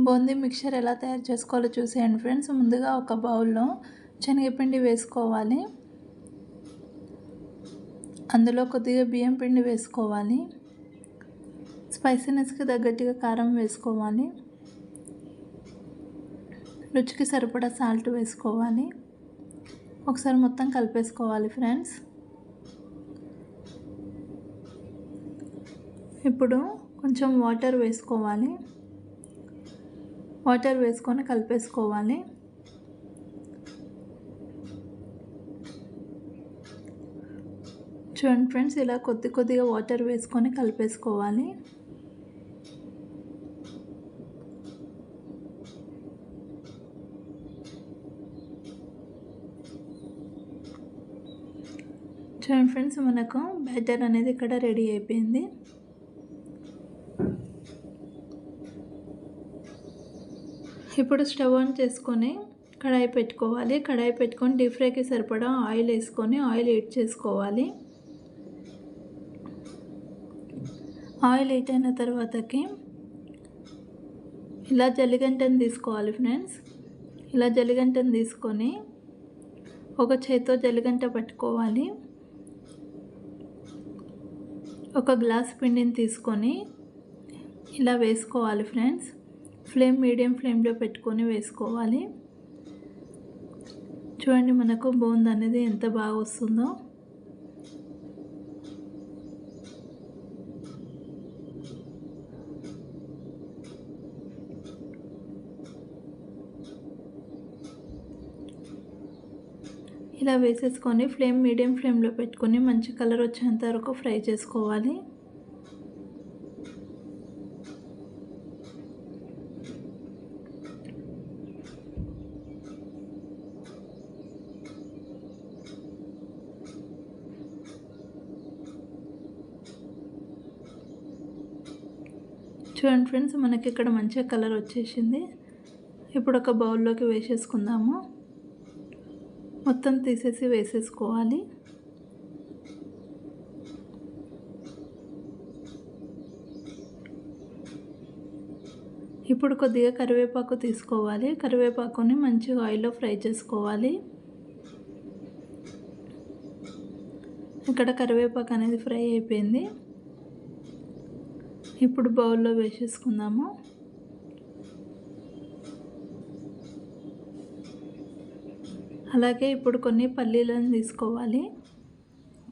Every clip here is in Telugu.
బూందీ మిక్చర్ ఎలా తయారు చేసుకోవాలో చూసేయండి ఫ్రెండ్స్. ముందుగా ఒక బౌల్లో శనగపిండి వేసుకోవాలి. అందులో కొద్దిగా బియ్యం పిండి వేసుకోవాలి. స్పైసీనెస్కి తగ్గట్టుగా కారం వేసుకోవాలి. రుచికి సరిపడా సాల్ట్ వేసుకోవాలి. ఒకసారి మొత్తం కలిపేసుకోవాలి ఫ్రెండ్స్. ఇప్పుడు కొంచెం వాటర్ వేసుకోవాలి. వాటర్ వేసుకొని కలిపేసుకోవాలి. చూడండి ఫ్రెండ్స్, ఇలా కొద్దిగా వాటర్ వేసుకొని కలిపేసుకోవాలి. చూడండి ఫ్రెండ్స్, మనకు బ్యాటర్ అనేది ఇక్కడ రెడీ అయిపోయింది. ఇప్పుడు స్టవ్ ఆన్ చేసుకొని కడాయి పెట్టుకోవాలి. కడాయి పెట్టుకొని డీప్ ఫ్రైకి సరిపడా ఆయిల్ వేసుకొని ఆయిల్ హీట్ చేసుకోవాలి. ఆయిల్ హీట్ అయిన తర్వాతకి ఇలా జల్లిగంటను తీసుకోవాలి ఫ్రెండ్స్. ఇలా జల్లిగంటను తీసుకొని ఒక చేతితో జల్లిగంట పట్టుకోవాలి. ఒక గ్లాస్ పిండిని తీసుకొని ఇలా వేసుకోవాలి ఫ్రెండ్స్. మీడియం ఫ్లేమ్లో పెట్టుకొని వేసుకోవాలి. చూడండి మనకు బూందీ అనేది ఎంత బాగా వస్తుందో. ఇలా వేసేసుకొని మీడియం ఫ్లేమ్లో పెట్టుకొని మంచి కలర్ వచ్చేంత వరకు ఫ్రై చేసుకోవాలి. చూడండి ఫ్రెండ్స్, మనకి ఇక్కడ మంచిగా కలర్ వచ్చేసింది. ఇప్పుడు ఒక బౌల్లోకి వేసేసుకుందాము. మొత్తం తీసేసి వేసేసుకోవాలి. ఇప్పుడు కొద్దిగా కరివేపాకు తీసుకోవాలి. కరివేపాకుని మంచిగా ఆయిల్లో ఫ్రై చేసుకోవాలి. ఇక్కడ కరివేపాకు అనేది ఫ్రై అయిపోయింది. ఇప్పుడు బౌల్లో వేసేసుకుందాము. అలాగే ఇప్పుడు కొన్ని పల్లీలను తీసుకోవాలి.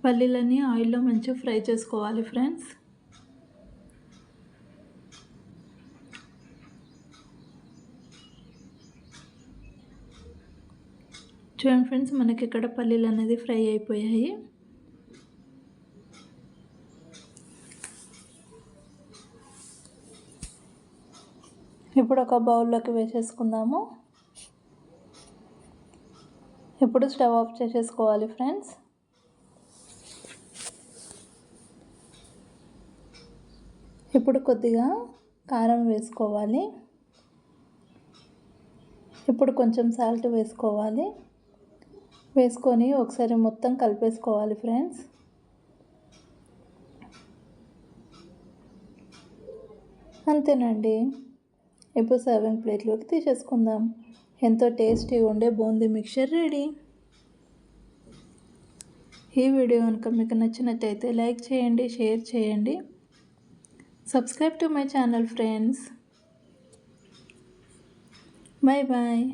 పల్లీలని ఆయిల్లో మంచిగా ఫ్రై చేసుకోవాలి ఫ్రెండ్స్. చూడండి ఫ్రెండ్స్, మనకి ఇక్కడ పల్లీలు అనేది ఫ్రై అయిపోయాయి. ఇప్పుడు ఒక బౌల్లోకి వేసేసుకుందాము. ఇప్పుడు స్టవ్ ఆఫ్ చేసేసుకోవాలి ఫ్రెండ్స్. ఇప్పుడు కొద్దిగా కారం వేసుకోవాలి. ఇప్పుడు కొంచెం సాల్ట్ వేసుకోవాలి. వేసుకొని ఒకసారి మొత్తం కలిపేసుకోవాలి ఫ్రెండ్స్. అంతేనండి. ఇప్పుడు సర్వింగ్ ప్లేట్లోకి తీసేసుకుందాం. ఎంతో టేస్టీగా ఉండే బూందీ మిక్చర్ రెడీ. ఈ వీడియో కనుక మీకు నచ్చినట్టయితే లైక్ చేయండి, షేర్ చేయండి. Subscribe to my channel friends. Bye bye.